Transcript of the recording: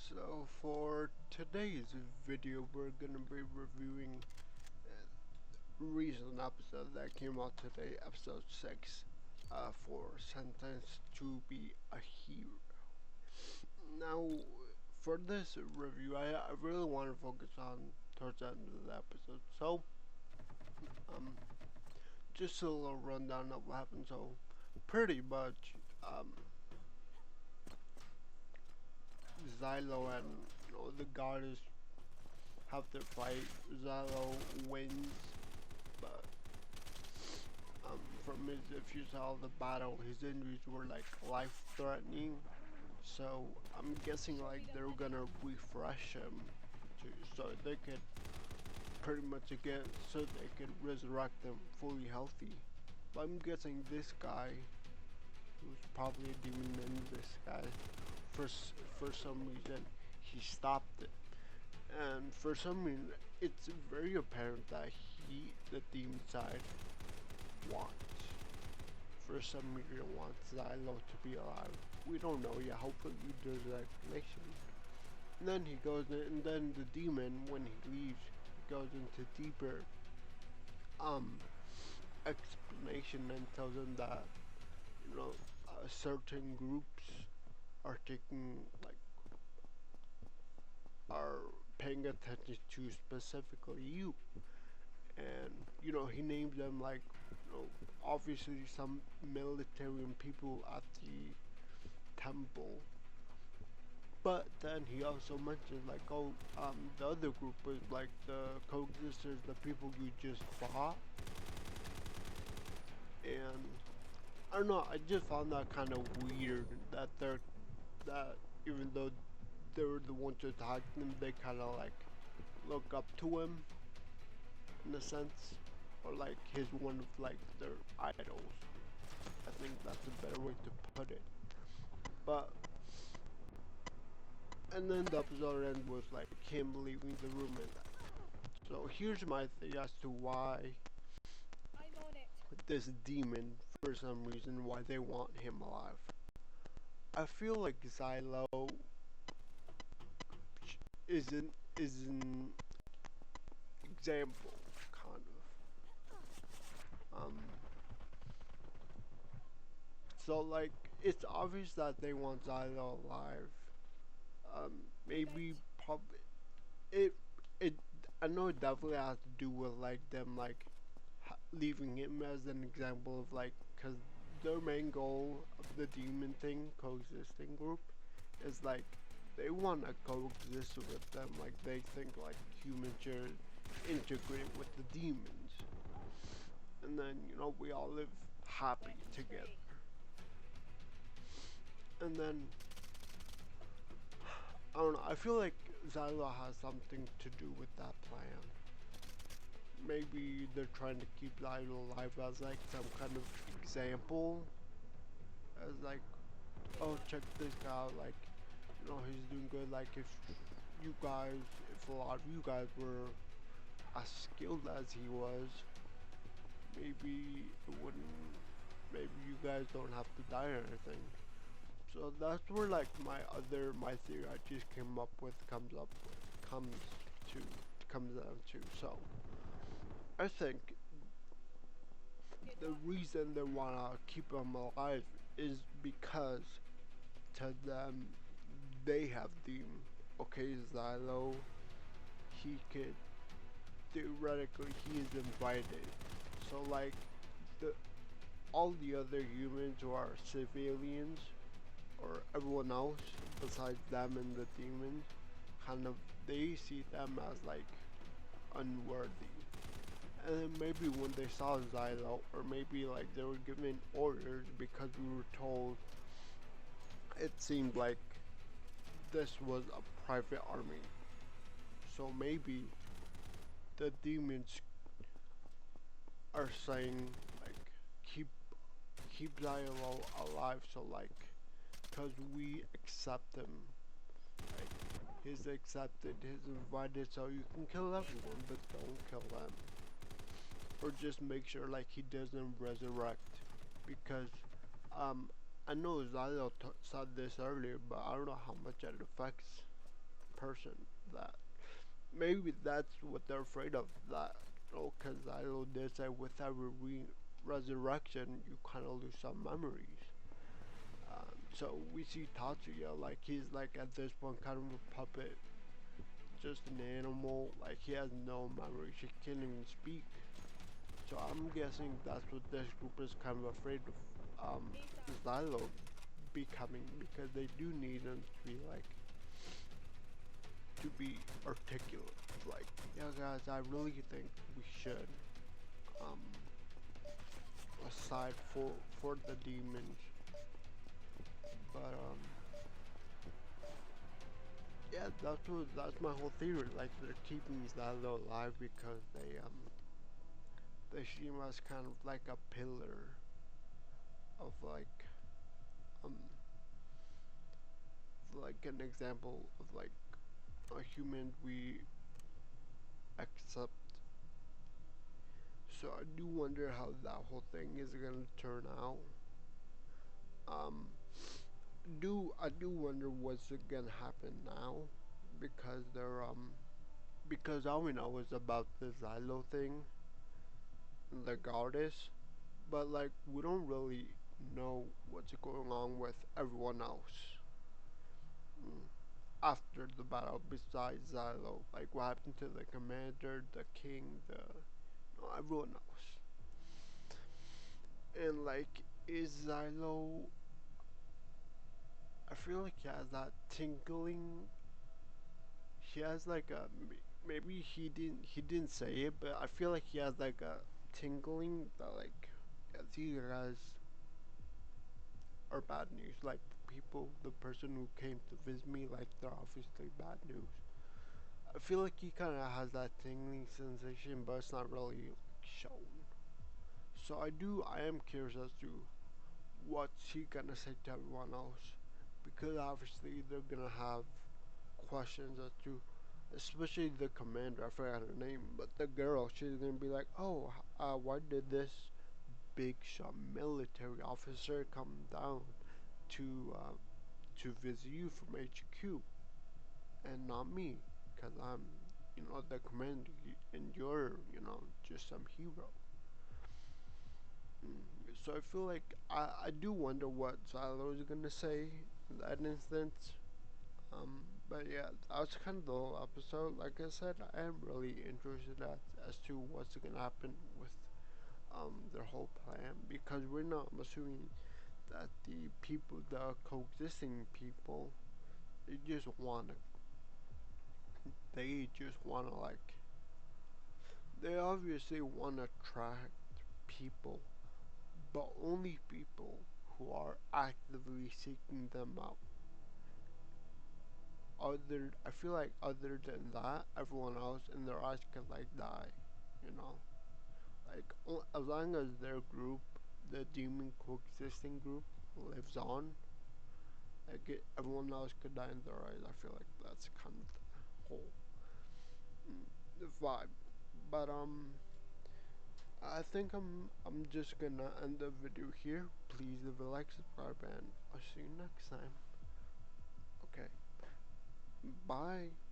So for today's video, we're gonna be reviewing a recent episode that came out today, episode 6, for Sentenced to Be a Hero. Now, for this review, I really want to focus on towards the end of the episode. So, um, just a little rundown of what happened. So, pretty much, Xylo and the goddess have their fight. Xylo wins, but from his, if you saw the battle, his injuries were like life-threatening. So I'm guessing like they're gonna refresh him so they could pretty much again, so they could resurrect him fully healthy. But I'm guessing this guy, who's probably a demon in disguise, for for some reason he stopped it, and for some reason it's very apparent that the demon side, wants. For some reason wants Xylo to be alive. We don't know yet. Hopefully there's an explanation. And then he goes in, and then the demon, when he leaves, goes into deeper explanation and tells him that certain groups are taking like are paying attention to specifically you, and he names them like obviously some military and people at the temple. But then he also mentioned like, oh, the other group is like the coexisters, the people you just fought. And I don't know, I just found that kind of weird that that even though they were the ones to attack them, they kind of like look up to him in a sense, or like he's one of like their idols. I think that's a better way to put it. But and then the episode ends with like him leaving the room, and so here's my thing as to why this demon, for some reason, why they want him alive. I feel like Xylo is an example, kind of. So like it's obvious that they want Xylo alive. Um, maybe probably it it. I know it definitely has to do with like them like leaving him as an example of like, because their main goal of the demon thing coexisting group is like they want to coexist with them, like they think like humans should integrate with the demons, and then we all live happy together. And then I don't know, I feel like Xylo has something to do with that plan. Maybe they're trying to keep Xylo alive as like some kind of example, as like, oh, check this guy out, like he's doing good. Like if a lot of you guys were as skilled as he was, maybe it wouldn't, maybe you guys don't have to die or anything. So that's where like my theory I just came up with comes to comes down to. So I think the reason they wanna keep him alive is because to them they have the, okay, Xylo, he could theoretically he is invited. So like the all the other humans who are civilians, or everyone else besides them and the demons, kind of they see them as like unworthy. And then maybe when they saw Xylo, or maybe like they were given orders, because we were told it seemed like this was a private army. So maybe the demons are saying like keep Xylo alive, so like because we accept him, like he's accepted, he's invited, so you can kill everyone but don't kill them, or just make sure like he doesn't resurrect, because I know Xylo said this earlier, but I don't know how much it affects person. That maybe that's what they're afraid of. That because I know they say with every resurrection, you kind of lose some memories. So we see Tatsuya like he's like at this point kind of a puppet, just an animal. Like he has no memory. He can't even speak. So I'm guessing that's what this group is kind of afraid of. Xylo becoming because they do need him to be like to be articulate. Like, yeah, guys, I really think we should um aside for the demons, but yeah, that's my whole theory. Like they're keeping Xylo alive because they see him as kind of like a pillar of um like an example of like a human we accept. So I do wonder how that whole thing is gonna turn out. Um, do I do wonder what's gonna happen now because because all we know is about the Xylo thing, the goddess, but like we don't really know what's going on with everyone else after the battle besides Xylo. Like what happened to the commander, the king, the no, everyone else. And like is Xylo I feel like he has that tingling. He has like a maybe he didn't say it, but I feel like he has like a tingling that like yeah, these guys are bad news. Like people, the person who came to visit me, like they're obviously bad news. I feel like he kind of has that tingling sensation, but it's not really shown. So I am curious as to what's he gonna say to everyone else, because obviously they're gonna have questions as to, especially the commander. I forgot her name, but the girl. She's gonna be like, "Oh, why did this big shot military officer come down to visit you from HQ and not me? Cause I'm, the commander, and you're, just some hero." So I feel like I do wonder what Xylo is gonna say in that instance. But yeah, that was kind of the whole episode. Like I said, I am really interested as to what's gonna happen with their whole plan because we're not. I'm assuming that the people, the coexisting people, they just wanna, like, they obviously wanna attract people, but only people who are actively seeking them out. I feel like other than that, everyone else in their eyes can like die, you know. Like as long as their group, the demon coexisting group, lives on, everyone else could die in their eyes. I feel like that's kind of the whole vibe. But I think I'm just gonna end the video here. Please leave a like, subscribe, and I'll see you next time. Okay, bye.